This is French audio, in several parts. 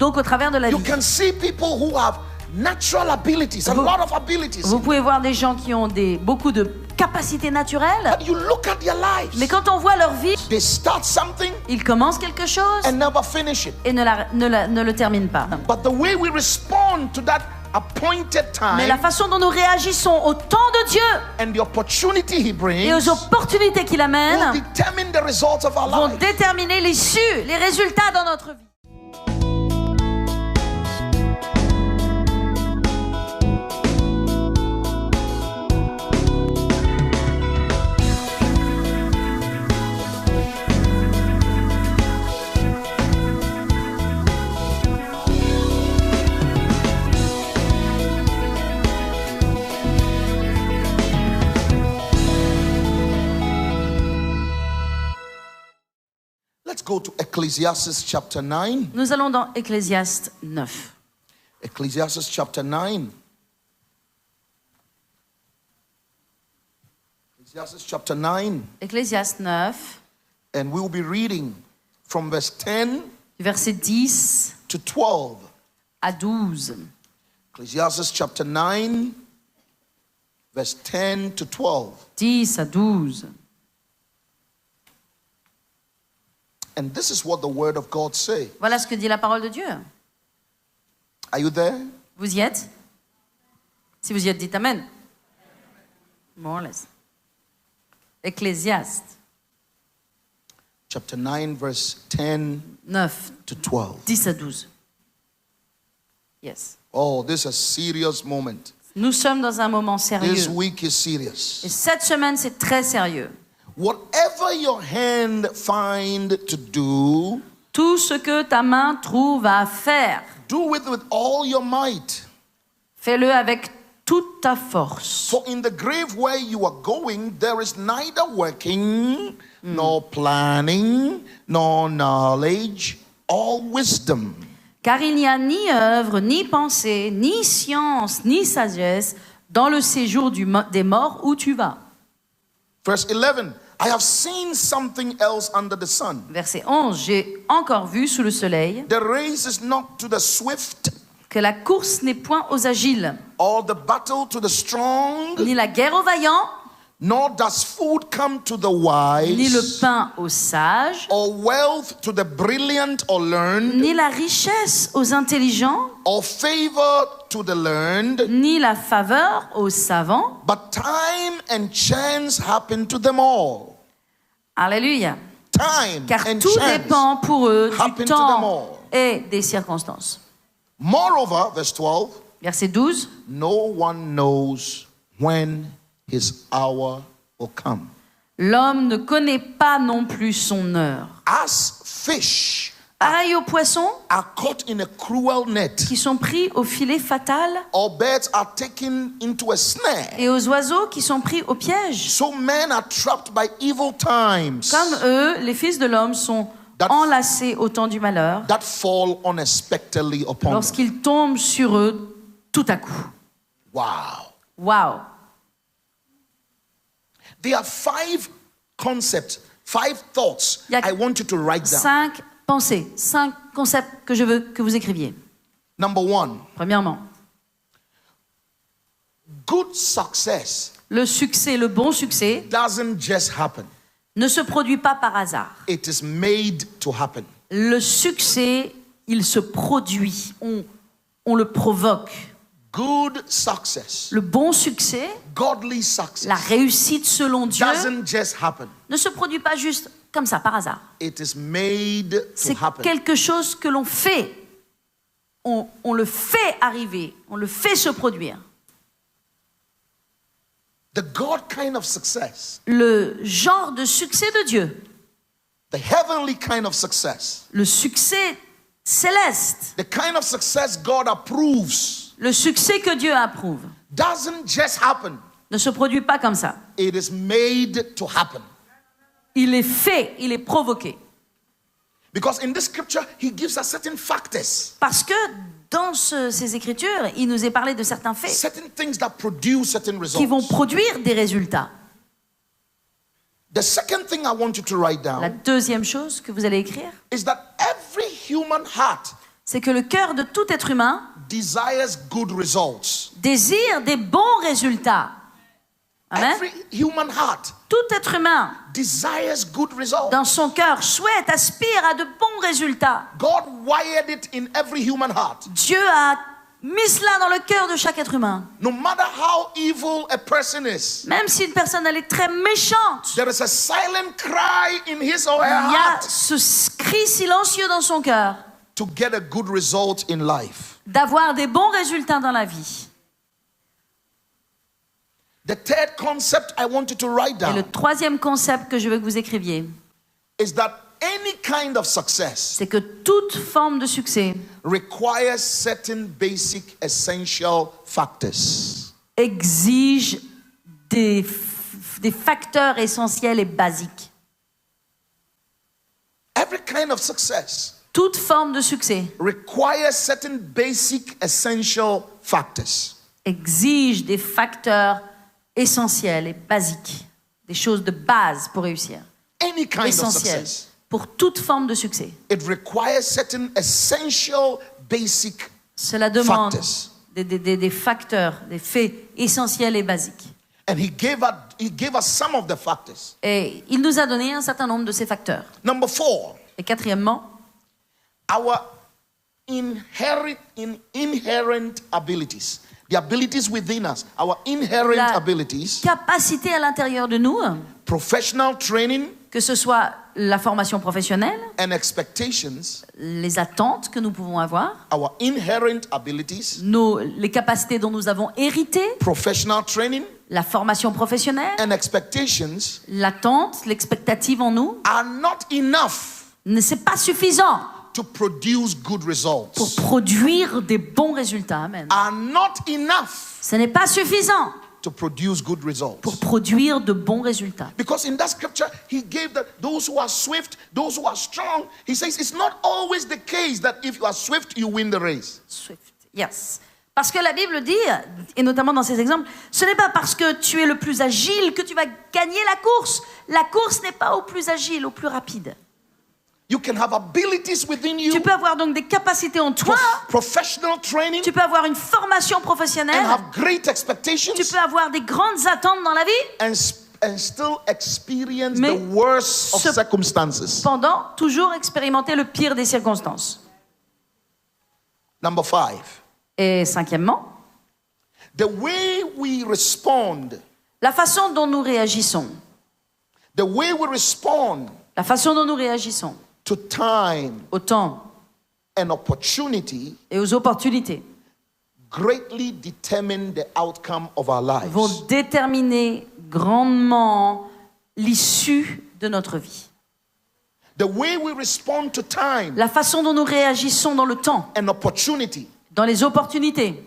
Donc au travers de la You vie, can see people who have natural abilities, a lot of abilities. vous pouvez voir des gens qui ont beaucoup de capacités naturelles, But you look at their lives. mais quand on voit leur vie, They start something ils commencent quelque chose and never finish it. et ne le terminent pas. But the way we respond to that appointed Mais la time façon dont nous réagissons au temps de Dieu and the opportunity He et brings aux opportunités qu'il will amène determine the results of our vont life. déterminer l'issue, les résultats dans notre vie. Let's go to Ecclesiastes chapter 9. Nous allons dans Ecclésiaste 9. Ecclesiastes chapter 9. Ecclesiastes chapter 9. Ecclésiaste 9, And we will be reading from verse 10 verset 10 to 12. à 12. Ecclesiastes chapter 9, verse 10 to 12. 10 à 12. And this is what the word of God says. Voilà ce que dit la parole de Dieu. Are you there? Vous y êtes? Si vous y êtes, dites Amen. More or less. Ecclésiaste Chapter 9, verse 10 9, to 12. 10 à 12. Yes. Oh, this is a serious moment. Nous sommes dans un moment This sérieux. week is serious. Et cette semaine, c'est très sérieux. Whatever your hand find to do, Tout ce que ta main trouve à faire, do it with all your might. fais-le avec toute ta force. For in the grave where you are going, there is neither working, nor planning, nor knowledge, or wisdom. Car il n'y a ni œuvre, ni pensée, ni science, ni sagesse dans le séjour des morts où tu vas. Verse 11, I have seen something else under the sun. Verset 11, j'ai encore vu sous le soleil The race is not to the swift, que la course n'est point aux agiles, or the battle to the strong, ni la guerre aux vaillants, nor does food come to the ni le wise, pain aux sages, or wealth to the brilliant or learned, ni la richesse aux intelligents, or favor to the learned, ni la faveur aux savants. but time and chance happen to them all. Alléluia. Time Car and tout chance dépend pour eux happen du to them temps all. et des circonstances. Moreover, verse 12, Verset 12. no one knows when his hour will come. L'homme ne connaît pas non plus son heure. As fish Pareil aux poissons are caught in a cruel net, qui sont pris au filet fatal or birds are taken into a snare, et aux oiseaux qui sont pris au piège. so men are trapped by evil times Comme eux, les fils de l'homme sont enlacés au temps du malheur that fall unexpectedly upon them. lorsqu'ils tombent sur eux tout à coup. Wow. Waouh! There are 5 concepts, 5 thoughts Il y a I want you to write down. 5 pensées, 5 concepts que je veux que vous écriviez. Number 1, Premièrement, good success le succès, le bon succès, doesn't just happen. ne se produit pas par hasard. It is made to happen. Le succès, il se produit, on le provoque. Good success, Le bon succès, godly success, la réussite selon Dieu, doesn't just happen. ne se produit pas juste comme ça, par hasard. It is made C'est to happen. quelque chose que l'on fait. On le fait arriver, on le fait se produire. The God kind of success, Le genre de succès de Dieu, the heavenly kind of success, le succès céleste, the kind of success God approves, le succès que Dieu approuve, doesn't just happen. ne se produit pas comme ça. It is made to happen. Il est fait, il est provoqué. Because in this scripture, he gives us certain factors, Parce que dans ces Écritures, il nous est parlé de certains faits certain things that produce certain qui vont results. produire des résultats. The second thing I want you to write La down deuxième chose que vous allez écrire, is that every human heart c'est que le cœur de tout être humain desires good results. désire des bons résultats. Amen. Every human heart Tout être humain, desires good results. dans son cœur, souhaite, aspire à de bons résultats. God wired it in every human heart. Dieu a mis cela dans le cœur de chaque être humain. No matter how evil a person is, Même si une personne elle est très méchante, there is a silent cry in his or her il y a heart ce cri silencieux dans son cœur to get a good result in life. d'avoir des bons résultats dans la vie. The third concept I want you to write Et le down troisième concept que je veux que vous écriviez, is that any kind of success c'est que toute forme de succès requires certain basic essential factors. exige des facteurs essentiels et basiques. Every kind of success Toute forme de succès requires certain basic essential factors. exige des facteurs essentiels et basiques, des choses de base pour réussir, Any kind of essentielles success. pour toute forme de succès. It requires certain essential basic Cela demande factors. des facteurs, des faits essentiels et basiques. And he gave us some of the factors. Et il nous a donné un certain nombre de ces facteurs. Number 4, Et quatrièmement, our inherent abilities. The abilities within us, our inherent La abilities, capacité à l'intérieur de nous, professional training que ce soit la formation professionnelle, and expectations, les attentes que nous pouvons avoir, our inherent abilities, les capacités dont nous avons hérité, professional training la formation professionnelle, and expectations l'attente, l'expectative en nous, are not enough ne c'est pas suffisant to produce good results. pour produire des bons résultats. Amen. Are not enough Ce n'est pas suffisant to produce good results. pour produire de bons résultats. Because in that scripture, he gave those who are swift, those who are strong. He says it's not always the case that if you are swift, you win the race. Swift, yes. Parce que la Bible dit, et notamment dans ces exemples, ce n'est pas parce que tu es le plus agile que tu vas gagner la course. La course n'est pas au plus agile, au plus rapide. You can have abilities within you, Tu peux avoir donc des capacités en toi, professional training, tu peux avoir une formation and professionnelle, have great expectations, tu peux avoir des grandes attentes dans la vie, and still experience Mais the worst of ce- circumstances. cependant toujours expérimenter le pire des circonstances. Number 5, Et cinquièmement, the way we respond, la façon dont nous réagissons. the way we respond La façon dont nous réagissons to time au temps and opportunity et aux opportunités greatly determine the outcome of our vont lives. déterminer grandement l'issue de notre vie. The way we respond to time La façon dont nous réagissons dans le temps, and opportunity dans les opportunités,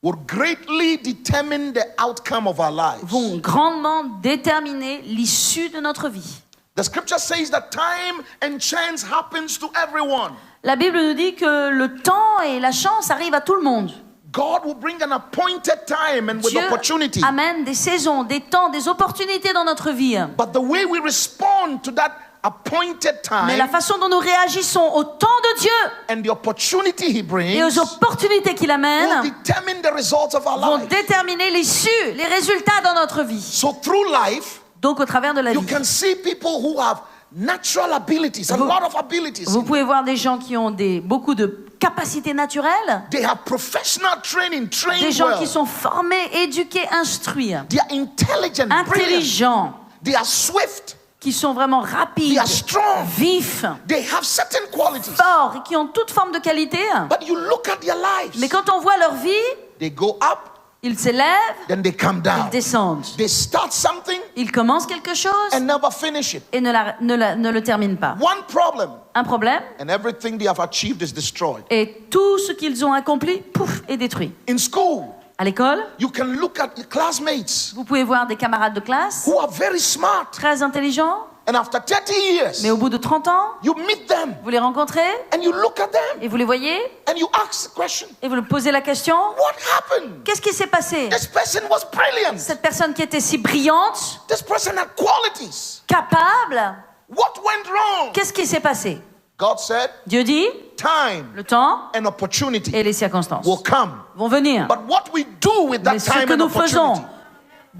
will greatly determine the outcome of our lives. vont grandement déterminer l'issue de notre vie. The scripture says that time and chance happens to everyone. La Bible nous dit que le temps et la chance arrivent à tout le monde. God will bring an appointed time and with Dieu opportunity. amène des saisons, des temps, des opportunités dans notre vie. But the way we respond to that appointed Mais la time façon dont nous réagissons au temps de Dieu and the opportunity He et brings aux opportunités qu'il will amène determine the results of our vont lives. déterminer l'issue, les résultats dans notre vie. So through life, Donc au travers de la you vie, can see people who have natural abilities, a Vous- lot of abilities. vous pouvez voir des gens qui ont beaucoup de capacités naturelles, They have professional training, des trained gens well. qui sont formés, éduqués, instruits, They are intelligent, brilliant. intelligents, They are swift. qui sont vraiment They rapides, are strong. vifs, They have certain qualities. forts et qui ont toute forme de qualité. But you look at their lives. Mais quand on voit leur vie, They go up, ils s'élèvent, then they come ils down. descendent. They start something Ils commencent quelque chose and never finish it. et ne le terminent pas. One problem, Un problème, and everything they have achieved is destroyed. et tout ce qu'ils ont accompli, pouf, est détruit. In school, À l'école, you can look at your classmates vous pouvez voir des camarades de classe who are very smart, très intelligents, and after 30 years, mais au bout de 30 ans, you meet them vous les rencontrez and you look at them et vous les voyez and you ask the question, et vous leur posez la question, what happened? qu'est-ce qui s'est passé? This person was brilliant. Cette personne qui était si brillante, This person had qualities. capable, What went wrong? qu'est-ce qui s'est passé? God said, Dieu dit, time le temps and opportunity et les circonstances will come. vont venir. But what we do with that Mais ce time que and nous faisons opportunity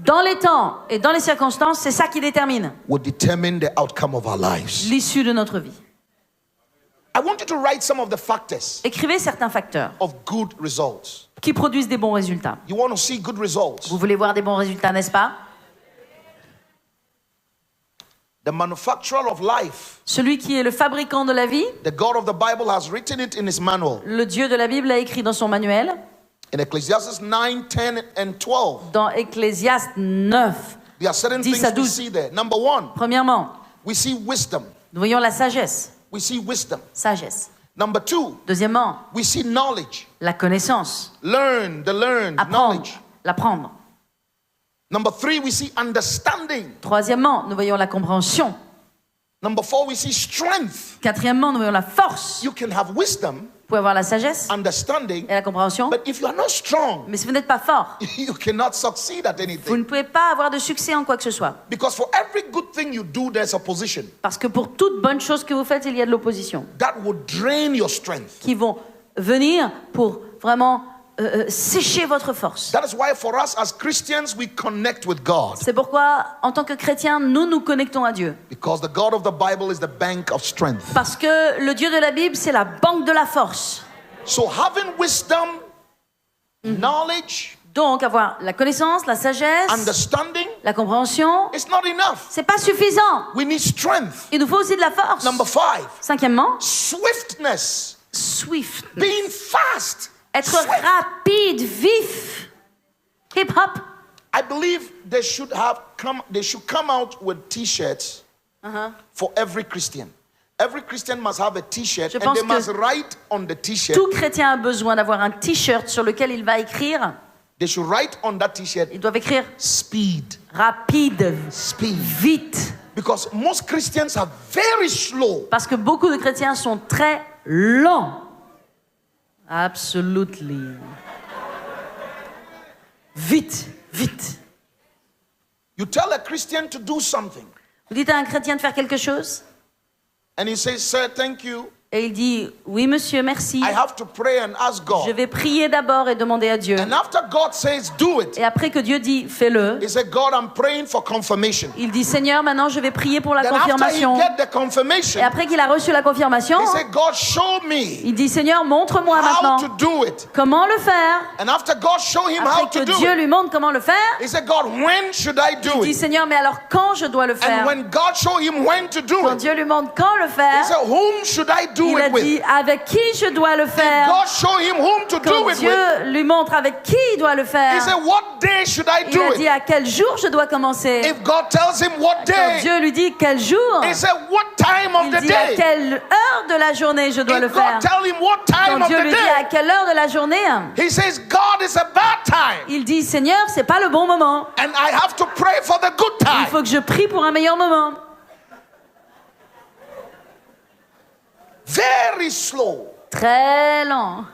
dans les temps et dans les circonstances, c'est ça qui détermine will determine the outcome of our lives. l'issue de notre vie. I want you to write some of the factors Écrivez certains facteurs of good results. qui produisent des bons résultats. You want to see good results? Vous voulez voir des bons résultats, n'est-ce pas? The manufacturer of life, Celui qui est le fabricant de la vie, the God of the Bible, has written it in his manual. le Dieu de la Bible l'a écrit dans son manuel, In Ecclesiastes 9, 10, and 12, dans Ecclésiaste 9. there are certain 10 things à we 12. see there. Number one, Premièrement, we see wisdom. nous voyons la sagesse. We see wisdom. Sagesse. Number two, Deuxièmement, we see knowledge. la connaissance. Learn, Apprendre, knowledge. l'apprendre. Number three, we see understanding. Troisièmement, nous voyons la compréhension. Number four, we see strength. Quatrièmement, nous voyons la force. You can have wisdom, Vous pouvez avoir la sagesse understanding, et la compréhension, but if you are not strong, mais si vous n'êtes pas fort, you cannot succeed at vous anything. ne pouvez pas avoir de succès en quoi que ce soit. Because for every good thing you do, there's opposition. Parce que pour toute bonne chose que vous faites, il y a de l'opposition That will drain your strength. qui vont venir pour vraiment sécher votre force. That is why for us as Christians, we connect with God. C'est pourquoi, en tant que chrétiens, nous nous connectons à Dieu. Because the God of the Bible is the bank of strength. Parce que le Dieu de la Bible, c'est la banque de la force. So having wisdom, knowledge, Donc, avoir la connaissance, la sagesse, understanding, la compréhension, it's not enough. c'est pas suffisant. We need strength. Il nous faut aussi de la force. Number five, Cinquièmement, swiftness. swift. Being fast. Être Swift. rapide, vif. Hip hop. I believe they should come out with T-shirts for every Christian. Every Christian must have a T-shirt, Je and pense they que must write on the T-shirt. Tout chrétien a besoin d'avoir un t-shirt sur lequel il va écrire. They should write on that T-shirt Ils doivent écrire speed, rapide, speed. vite. Because most Christians are very slow. Parce que beaucoup de chrétiens sont très lents. Absolutely. Vite, vite. You tell a Christian to do something, Vous dites à un chrétien de faire quelque chose and he says, "Sir, thank you. et il dit « Oui, monsieur, merci. I have to pray and ask Je God." vais prier d'abord et demander à Dieu. And after God says, "Do it," Et après que Dieu dit « Fais-le », he said, "God, I'm praying for confirmation." il dit « Seigneur, maintenant je vais prier pour la Then after he confirmation. » get the confirmation, Et après qu'il a reçu la confirmation, he said, "God, show me il dit « Seigneur, montre-moi how maintenant to do it." comment le faire. » And after God show him how Après to que do Dieu it, lui montre comment le faire, he said, "God, when should I do il dit « it?" Seigneur, mais alors quand je dois le faire ?» And when God show him when to do Quand it, Dieu lui montre quand le he faire, said, "Whom should I do il a it with?" dit avec qui je dois le faire. God show him whom to do Quand it with. Dieu lui montre avec qui il doit le He faire, said, "What day should I il do a dit it?" à quel jour je dois commencer. If God tells him what Quand day, Dieu lui dit quel jour, he said, "What time of il the dit à day?" quelle heure de la journée je dois le If faire. God tell him what time Quand of Dieu the lui dit à day, quelle heure de la journée, he says, "God, is a bad time, il dit Seigneur, c'est pas le bon moment. and I have to pray for the good Il time." faut que je prie pour un meilleur moment. Very slow. Très lent.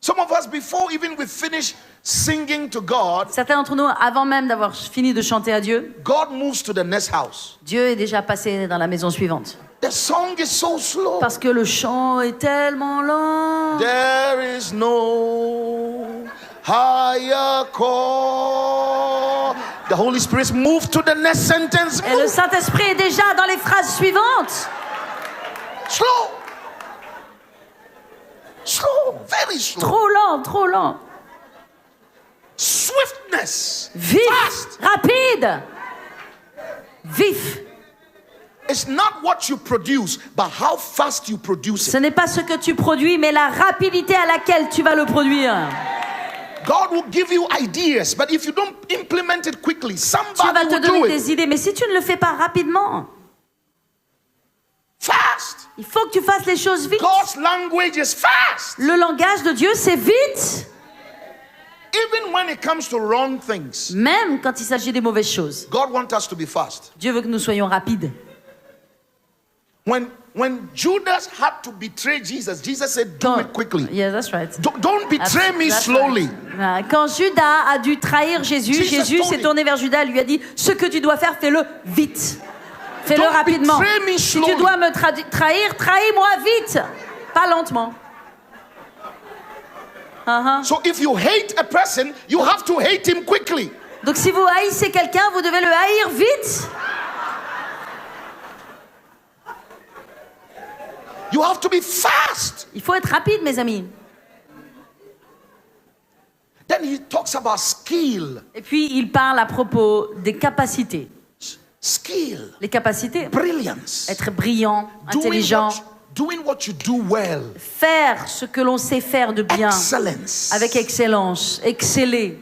Some of us, before even we finish singing to God, Certains d'entre nous, avant même d'avoir fini de chanter à Dieu, God moves to the next house. Dieu est déjà passé dans la maison suivante. The song is so slow. Parce que le chant est tellement lent. There is no higher call. The Holy Spirit moved to the next sentence. Et le Saint-Esprit est déjà dans les phrases suivantes. Slow. Slow. Very slow. Trop lent, trop lent. Swiftness. Vif, Fast. rapide. Vif. It's not what you produce, but how fast you produce Ce it. n'est pas ce que tu produis, mais la rapidité à laquelle tu vas le produire. God will give you ideas, but if you don't implement it quickly, Dieu somebody va te will donner do it. des idées, mais si tu ne le fais pas rapidement, Fast. il faut que tu fasses les choses vite. God's language is fast. Le langage de Dieu, c'est vite. Even when it comes to wrong things, Même quand il s'agit des mauvaises choses. God wants us to be fast. Dieu veut que nous soyons rapides. When Judas had to betray Jesus, Jesus said, "Do it quickly. Yeah, that's right. Don't betray me That's slowly." right. Quand Judas a dû trahir Jésus, Jesus Jésus told s'est him. tourné vers Judas et lui a dit « Ce que tu dois faire, fais-le vite. Fais-le Don't rapidement. betray me Si tu slowly. dois me trahir, trahis-moi vite. Pas lentement. So if you hate a person, you have to hate him quickly. Donc si vous haïssez quelqu'un, vous devez le haïr vite. You have to be fast. Il faut être rapide, mes amis. Then he talks about skill. Et puis, il parle à propos des capacités. Skill. Les capacités. Brilliance. Être brillant, intelligent. Doing what you do well. Faire ce que l'on sait faire de bien. Excellence. Avec excellence. Exceller.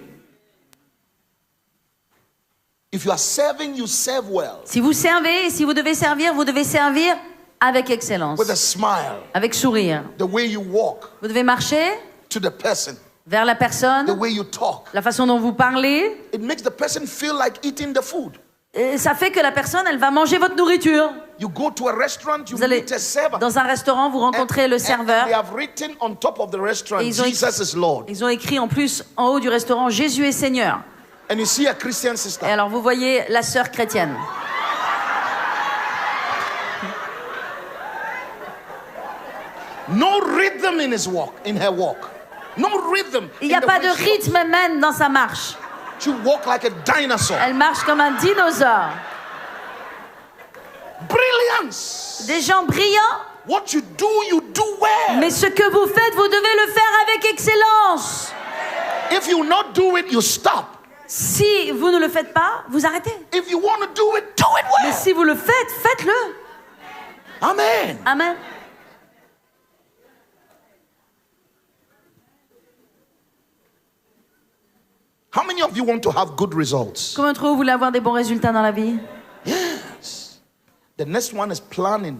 If you are serving, you serve well. Si vous servez, si vous devez servir avec excellence. With a smile. Avec sourire. The way you walk. Vous devez marcher To the person. vers la personne. The way you talk. La façon dont vous parlez. It makes the person feel like eating the food. Et ça fait que la personne, elle va manger votre nourriture. You go to a restaurant, you Vous allez meet a server. dans un restaurant, vous rencontrez le serveur. And they have written on top of the restaurant, Et Jesus is Lord. Ils ont écrit en plus en haut du restaurant, Jésus est Seigneur. And you see a Christian sister. Et alors vous voyez la sœur chrétienne. No rhythm in his walk, in her walk. No rhythm. Il n'y a pas de rythme même dans sa marche. She walk like a dinosaur. Elle marche comme un dinosaure. Brilliance. Des gens brillants. What you do well. Mais ce que vous faites, vous devez le faire avec excellence. If you not do it, you stop. Si vous ne le faites pas, vous arrêtez. If you want to do it Mais well. si vous le faites, faites-le. Amen. Amen. How many of you want to have good results? Combien d'entre vous voulez avoir des bons résultats dans la vie? Yes. The next one is planning.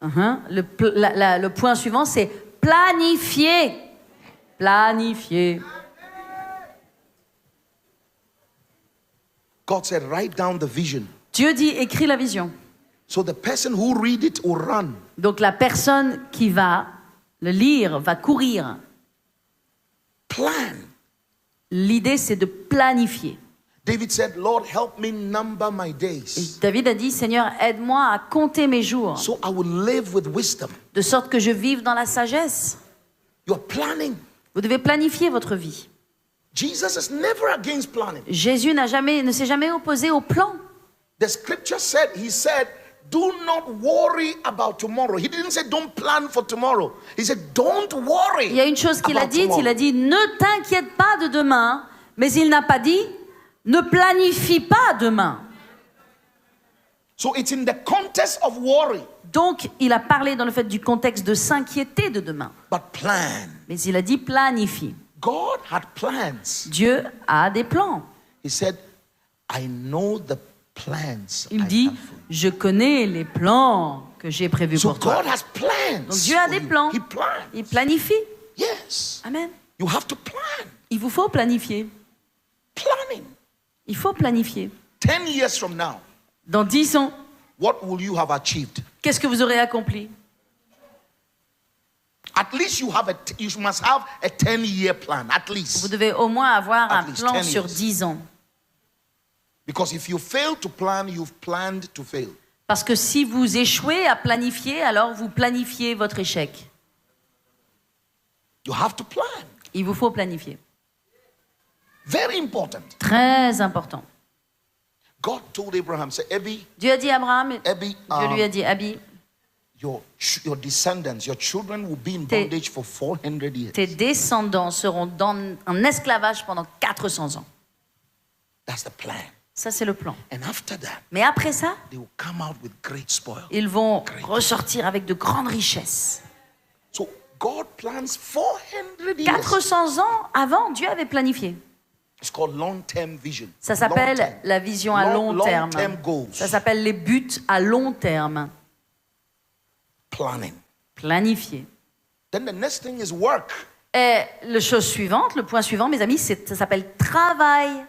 Le point suivant, c'est planifier. Planifier. God said, write down the vision. Dieu dit, écris la vision. So the person who read it will run. Donc la personne qui va le lire va courir. Plan. L'idée, c'est de planifier. David said, Lord, help me number my days. Et David a dit, Seigneur, aide-moi à compter mes jours, So I will live with wisdom. de sorte que je vive dans la sagesse. You are planning. Vous devez planifier votre vie. Jesus is never against planning. Jésus ne s'est jamais opposé au plan. The scripture said, he said, do not worry about tomorrow. He didn't say don't plan for tomorrow. He said don't worry. Il y a une chose qu'il a about dite, tomorrow. il a dit, ne t'inquiète pas de demain, mais il n'a pas dit, ne planifie pas demain. So it's in the context of worry, Donc, il a parlé dans le fait du contexte de s'inquiéter de demain. but plan. Mais il a dit planifie. God had plans. Dieu a des plans. He said, I know the plans. Il I dit, have for you. je connais les plans que j'ai prévus So pour toi. God has plans. Donc Dieu a for des you. plans. He plans. Il planifie. Yes. Amen. You have to plan. Il vous faut planifier. Planning. Il faut planifier. 10 years from now, Dans 10 ans, what will you have achieved? qu'est-ce que vous aurez accompli? At least you must have a 10-year plan, at Vous least. devez au moins avoir At un least plan 10 sur years. 10 ans. Because if you fail to plan, you've planned to fail. Parce que si vous échouez à planifier, alors vous planifiez votre échec. You have to plan. Il vous faut planifier. Very important. Très important. God told Abraham, say, Abby, Dieu a dit à Abraham, Abby, Dieu lui a dit, Abi, your descendants, your children will be in Tes- bondage for 400 years. tes descendants seront en esclavage pendant 400 ans. That's the plan. Ça, c'est le plan. And after that, Mais après ça, they will come out with great spoil. ils vont ressortir avec de grandes richesses. So God plans 400 years. 400 ans avant, Dieu avait planifié. It's called long-term vision. Ça Long s'appelle term. la vision à long terme. Long-term goals. Ça s'appelle les buts à long terme. Planning. Planifier. Then the next thing is work. Et le point suivant, mes amis, ça s'appelle travail.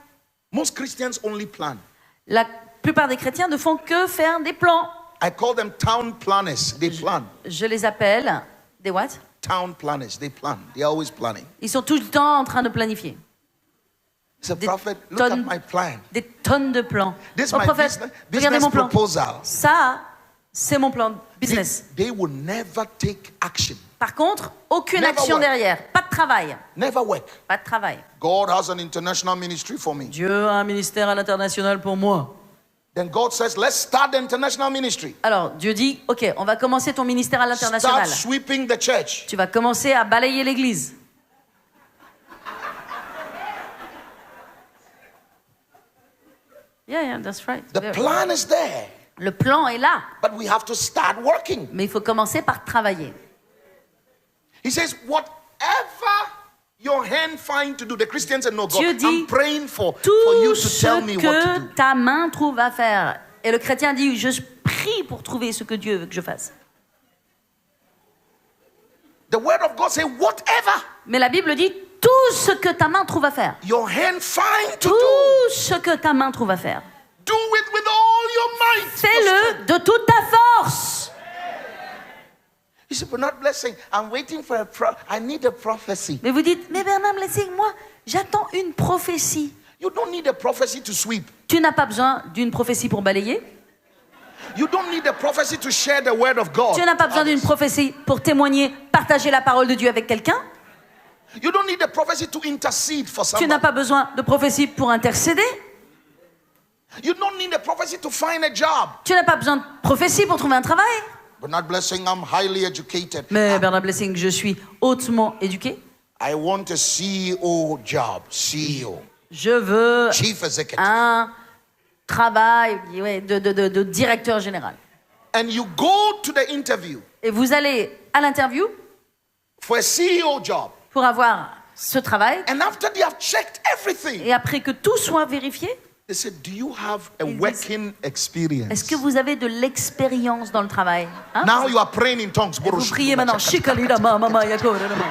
Most Christians only plan. La plupart des chrétiens ne font que faire des plans. I call them town planners. They plan. Je les appelle des what? Town planners. They plan. They're always planning. Ils sont tout le temps en train de planifier. He said, Des prophet, look at tonnes, my plan. des tonnes de plans. This is Oh my prophète, regardez business mon plan. proposal. Ça, c'est mon plan business. They will never take action. Par contre, aucune Never action work. derrière. Pas de travail. Never work. Pas de travail. God has an international ministry for me. Dieu a un ministère à l'international pour moi. Then God says, let's start the international ministry. Alors, Dieu dit, ok, on va commencer ton ministère à Start l'international. sweeping the church. Tu vas commencer à balayer l'église. Yeah, that's right. The plan is there, Le plan est là, but we have to start working. mais il faut commencer par travailler. He says, whatever your hand find to do, the Christians say, no, God, Dieu dit, I'm praying for Tout you to tell me ce what to que do. ta main trouve à faire. Et le chrétien dit, je prie pour trouver ce que Dieu veut que je fasse. The word of God says, whatever Mais la Bible dit, tout ce que ta main trouve à faire. your hand find to Tout do, ce que ta main trouve à faire. do it with all your might. your Fais-le strength. de toute ta force. You say, but not blessing. I'm waiting for I need a prophecy. Mais vous dites, mais Bernard Blessing, moi, j'attends une prophétie. You don't need a prophecy to sweep. Tu n'as pas besoin d'une prophétie pour balayer. You don't need a prophecy to share the word of God. Tu n'as pas besoin d'une prophétie pour témoigner, partager la parole de Dieu avec quelqu'un. You don't need a prophecy to intercede for Tu somebody. n'as pas besoin de prophétie pour intercéder. You don't need a prophecy to find a job. Tu n'as pas besoin de prophétie pour trouver un travail. But not blessing, I'm highly educated. Mais Bernard Blessing, je suis hautement éduqué. I want a CEO job. CEO. Je veux Chief Executive. un travail de directeur général. And you go to the interview Et vous allez à l'interview for a CEO job. pour avoir ce travail. And after they have checked everything, Et après que tout soit vérifié, they said, do you have a Ils disent, working experience? est-ce que vous avez de l'expérience dans le travail? Hein? Now you are praying in tongues. Et vous priez maintenant. Shikalida ma mama yakora ma.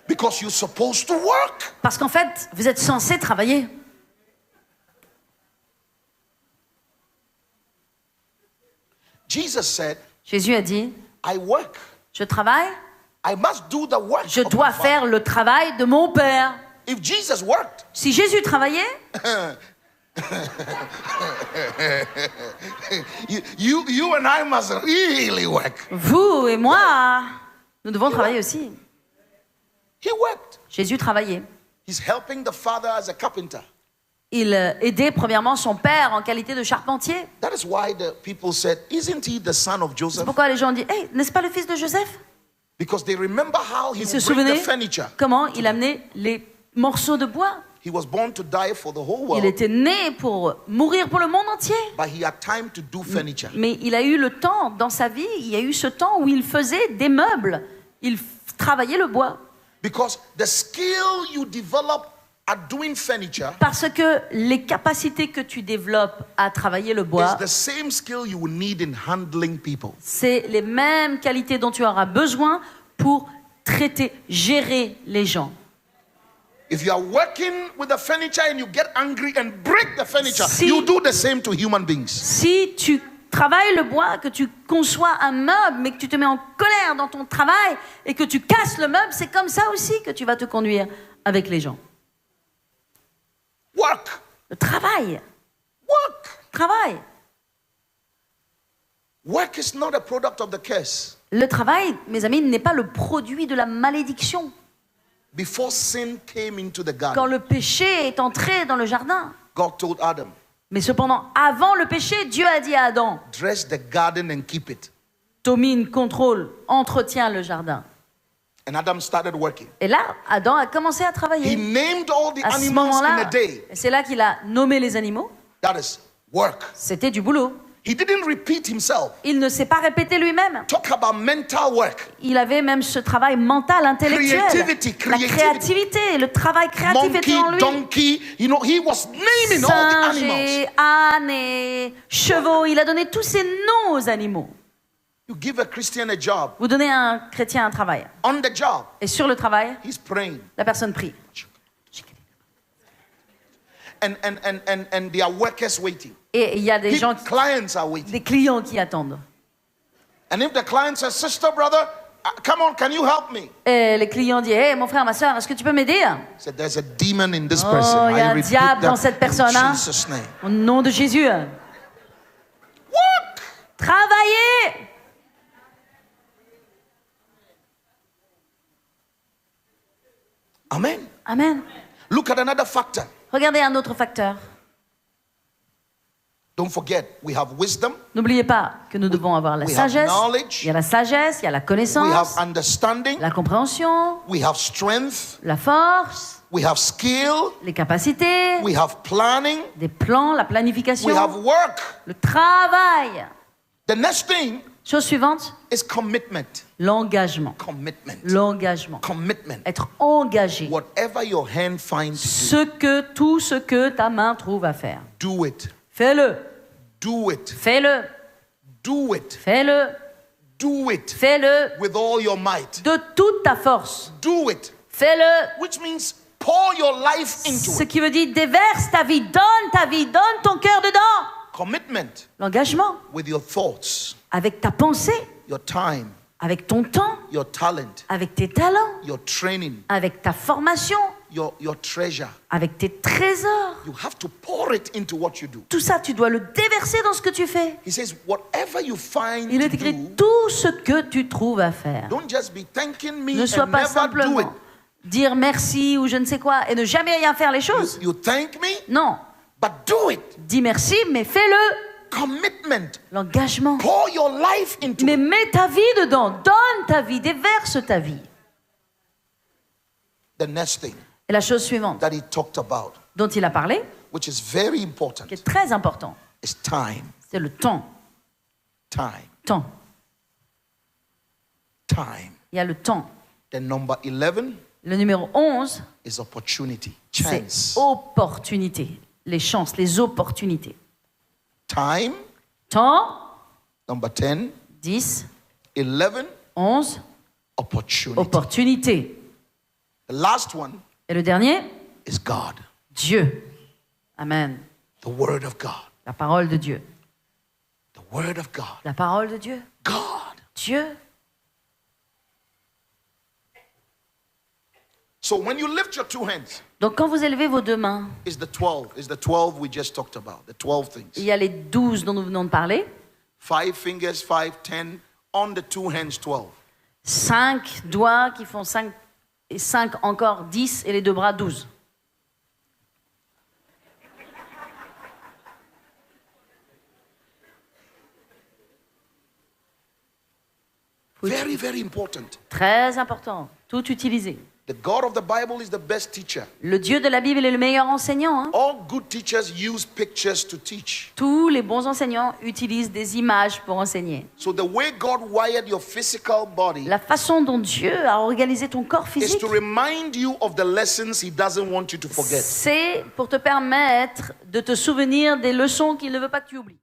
Because you're supposed to work. Parce qu'en fait, vous êtes censé travailler. Jesus said, Jésus a dit, I work. je travaille, I must do the work. je of my dois Father. faire le travail de mon Père. If Jesus worked, Si Jésus travaillait, you and I must really work. vous et moi, nous devons travailler aussi. He worked. Jésus travaillait. He's helping the Father as a carpenter. Il aidait premièrement son père en qualité de charpentier. That is why the people said, isn't he the son of C'est Joseph? pourquoi les gens ont dit, hey, n'est-ce pas le fils de Joseph? Because they remember how he Ils se would bring the souvenaient furniture. comment il amenait les morceaux de bois. He was born to die for the whole Il world, était né pour mourir pour le monde entier. but he had time to do furniture. Mais il a eu le temps dans sa vie, il y a eu ce temps où il faisait des meubles. Il travaillait le bois. Because the skill you develop at doing furniture Parce que les capacités que tu développes à travailler le is bois, the same skill you will need in handling people. c'est les mêmes qualités dont tu auras besoin pour traiter, gérer les gens. If you are working with the furniture and you get angry and break the furniture, Si- you do the same to human beings. Si tu travailles le bois, que tu conçois un meuble, mais que tu te mets en colère dans ton travail et que tu casses le meuble, c'est comme ça aussi que tu vas te conduire avec les gens. Work. Le travail, Work. travail. Work is not a product of the curse. Le travail, mes amis, n'est pas le produit de la malédiction. Before sin came into the Quand garden, le péché est entré dans le jardin. God told Adam, Mais cependant, avant le péché, Dieu a dit à Adam, dress the garden and keep it. domine, contrôle, entretiens le jardin. And Adam started working. Et là, Adam a commencé à He travailler. named all the À ce animals in a moment-là, day. c'est là qu'il a nommé les animaux. That is work. C'était du boulot. He didn't repeat himself. Il ne s'est pas répété lui-même. Talk about mental work. Il avait même ce travail mental, intellectuel. Creativity, La creativity. créativité, le travail créatif était Monkey, en lui. donkey, you know, he was naming all the Singes animals. et ânes et chevaux. Il a donné tous ces noms aux animaux. You give a Christian a job. Vous donnez à un chrétien un travail. On the job, Et sur le travail, he's praying. la personne prie. And there are workers waiting. Et il y a des gens, Clients are waiting. des clients qui attendent. And if the client says, sister, brother, Come on, can you help me? Et les clients disent, hey, mon frère, ma soeur, est-ce que tu peux m'aider? Said, there's a demon in this Oh, person. il y a I un rebuke diable dans that cette personne, in hein? Jesus' name. Au nom de Jésus. Work. Travaillez. Amen. Amen. Look at another factor. Regardez un autre facteur. Don't forget, we have wisdom, N'oubliez pas que nous devons avoir la we have sagesse. knowledge, Il y a la sagesse, il y a la we have connaissance, understanding, la compréhension, we have strength, la force, we have skill, les capacités, we have planning, des plans, la planification, we have work. le travail. The next thing Chose suivante, is commitment. l'engagement. Commitment. L'engagement. Commitment. Être engagé. Whatever your hand finds to Tout ce que ta main trouve à faire. do it. Fais-le. Do it. Fais-le. Do it. Fais-le. Do it Fais-le with all your might. de toute ta force. Do it. Fais-le. Which means pour your life into Ce it. qui veut dire déverse ta vie, donne ton cœur dedans. Commitment L'engagement with your thoughts, avec ta pensée, your time, avec ton temps, your talent, avec tes talents, your training, avec ta formation, your treasure. avec tes trésors. You have to pour it into what you do. Tout ça, tu dois le déverser dans ce que tu fais. He says, whatever you find Il est to écrit do, tout ce que tu trouves à faire. don't just be thanking me Ne sois and pas never do it. simplement dire merci ou je ne sais quoi et ne jamais rien faire les choses. You thank me, Non, but do it. dis merci, mais fais-le. Commitment. L'engagement. Pour your life into Mais it. mets ta vie dedans, donne ta vie, déverse ta vie. The next thing Et la chose suivante that he talked about, dont il a parlé, which is very important, qui est très important, is time. c'est le temps. Time. Temps. Time. Il y a le temps. The number 11 Le numéro 11, is opportunity. c'est Chance. opportunité. Les chances, les opportunités. Time. Temps, Number 10. 10, 11. 11, Opportunity. opportunité. The last one Et le dernier, is God. Dieu. Amen. The Word of God. La parole de Dieu. The Word of God. La parole de Dieu. God. Dieu. So when you lift your two hands, Donc quand vous élevez vos deux mains, is the 12. Is the 12 we just talked about. The 12 il things. y a les 12 dont nous venons de parler. 5 fingers, 5, 10. On the two hands, 12. 5 doigts qui font 5 et 5 encore 10 et les deux bras 12. Very, very important. Très important, tout utilisé. The God of the Bible is the best teacher. Le Dieu de la Bible est le meilleur enseignant. Hein. All good teachers use pictures to teach. Tous les bons enseignants utilisent des images pour enseigner. So the way God wired your physical body La façon dont Dieu a organisé ton corps is physique, to remind you of the lessons He doesn't want you to forget. c'est pour te permettre de te souvenir des leçons qu'il ne veut pas que tu oublies.